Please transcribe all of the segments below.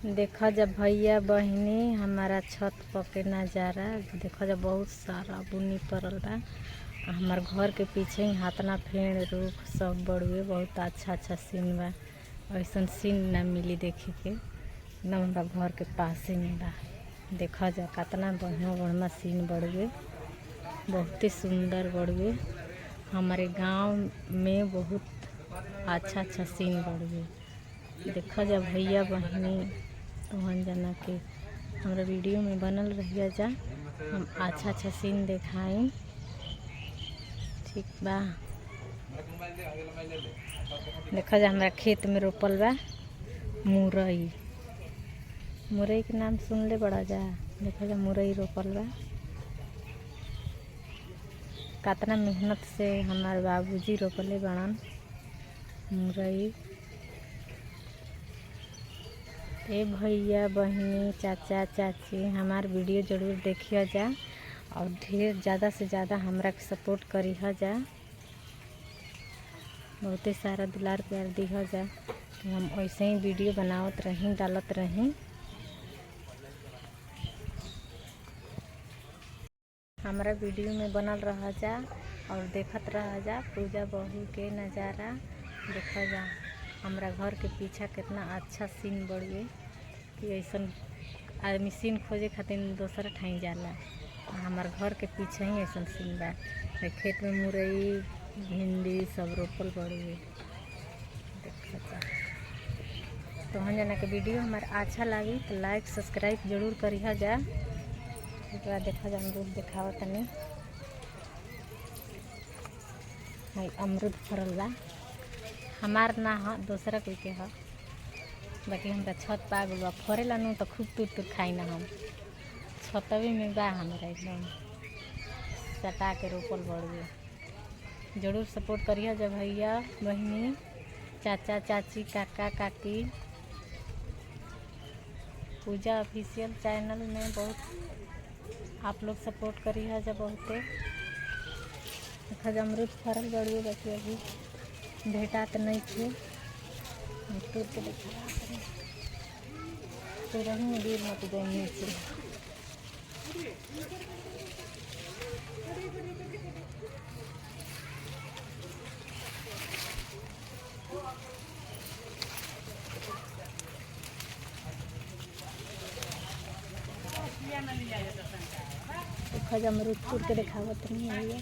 देखा जब भैया बहिनी हमारा छत पर के नज़ारा देखा जब बहुत सारा बुनी पड़ल बा। हमार घर के पीछे ही हाथना पेड़ रुख सब बड़ुए बहुत अच्छा अच्छा सीन बा। ऐसा सीन ना मिली देखे के एकदम हमारा घर के पास ही में बा। देखा जा कितना बढ़िया बढ़िया सीन बड़ुए बहुत ही सुंदर बड़ुए। हमारे गांव में बहुत अच्छा अच्छा सीन बड़ुए। देखा जा भैया बहनी तोहन जना के हमारा वीडियो में बनल रहिया जा। हम अच्छा अच्छा सीन दिखाई ठीक बा। देखा जा हमारा खेत में रोपल बा मुरई। मुरई के नाम सुन ले बड़ा जा। देखा जा मुरई रोपल बा। कितना मेहनत से हमारे बाबूजी रोपले बड़न मुरई। ए भैया बहनी चाचा चाची हमार वीडियो ज़रूर देखिए जा और ढेर ज़्यादा से ज़्यादा हमरा के सपोर्ट करिए जा। बहुत सारा दुलार प्यार दिया जा कि हम ऐसे ही वीडियो बनावत रही डालत रही। हमारा वीडियो में बनल रहा जा और देखत रहा जा पूजा बहू के नज़ारा। देखा जा हमारा घर के पीछा कितना अच्छा सीन बढ़िए कि ऐसा आदमी सीन खोजे खातिर दोसर ठाई जाला। हमार घर के पीछे ही ऐसा सीन बा। खेत में मुरई भिंडी सब रोपल बढ़िए। देखा जा तो हम जना के वीडियो हमारा अच्छा लगी तो लाइक सब्सक्राइब जरूर करिए जा। एक बार देखा जा अमरूद दिखावा तनी अमरूद फरल बा। हमार ना ह दूसरा कोई के ह बाकी हमरा छत पा गल बा फरेला नु तो खूब तूर तूर खाई ना। हम छतवे में बा हमारा एकदम सटा के रोपल बढ़िए। जरूर सपोर्ट करिए जब भैया बहनी चाचा चाची काका काकी। पूजा ऑफिशियल चैनल में बहुत आप लोग सपोर्ट करिए जब बहुते। देखा जा अमरूद फरल बढ़िए बाकी अभी भेटा तो नहीं थे तोड़ के देखा तो रही में गिर मत गई नीचे। देखा जा अमरूद तोड़ के दिखावत नहीं है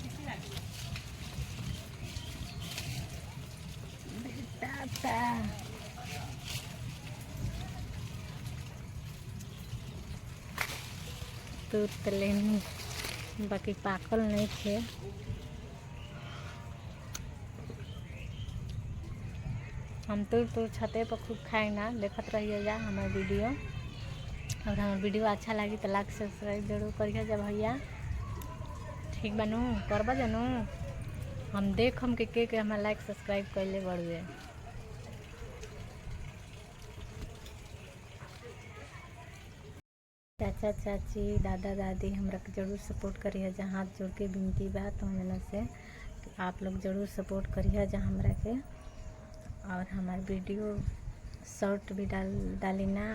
तो लेनी बाकी पाकल नहीं थे। हम तो छते पर खूब खाए ना देखत रहिए जा हमारे वीडियो। और हमारे वीडियो अच्छा लगी तो लाइक सब्सक्राइब जरूर करिए जा भैया। ठीक बनू करबा जानू हम देख हम के हमारा लाइक सब्सक्राइब कैले बढ़ुए। चाचा चाची दादा दादी हमरा के जरूर सपोर्ट करिए जा। हाथ जोड़ के विनती बा तो हमरा से आप लोग जरूर सपोर्ट करिए जा हमरा के। और हमारे वीडियो शॉर्ट भी डाली ना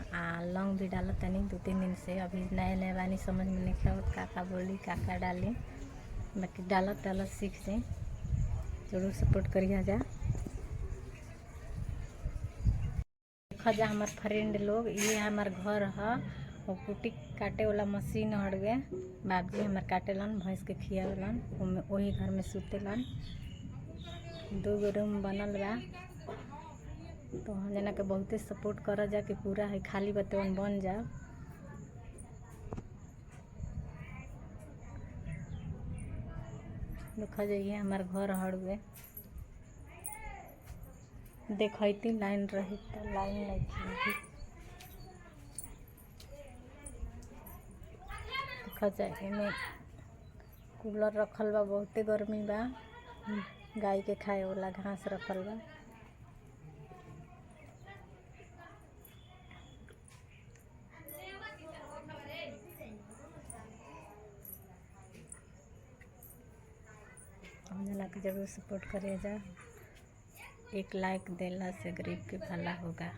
लॉन्ग भी डालो तनी 2-3 दिन से। अभी नए नए बानी समझ में नहीं आवत काका बोली काका डाली बाकी डालत सीख से जरूर सपोर्ट करिए जा। देखा जा हमार फ्रेंड लोग ये हमार घर है वो कुटी काटे वाला मशीन हट गए। बाबूजी हमार काटेलन भैंस के खियावेलन वही घर में सुतेलन। 2 गो रूम बनल बा तो हम जना के बहुते सपोर्ट कर जा कि पूरा है खाली बतवन बन जाओ। देखा जाइए हमार घर हड़ुए देखती लाइन रही तो लाइन नहीं थी। देखा जाए में कूलर रखल बा बहुते गर्मी बा। गाय के खाए वाला घास रखल बा। हम जना के जरूर सपोर्ट करिए जा। एक लाइक देला से गरीब के भला होगा।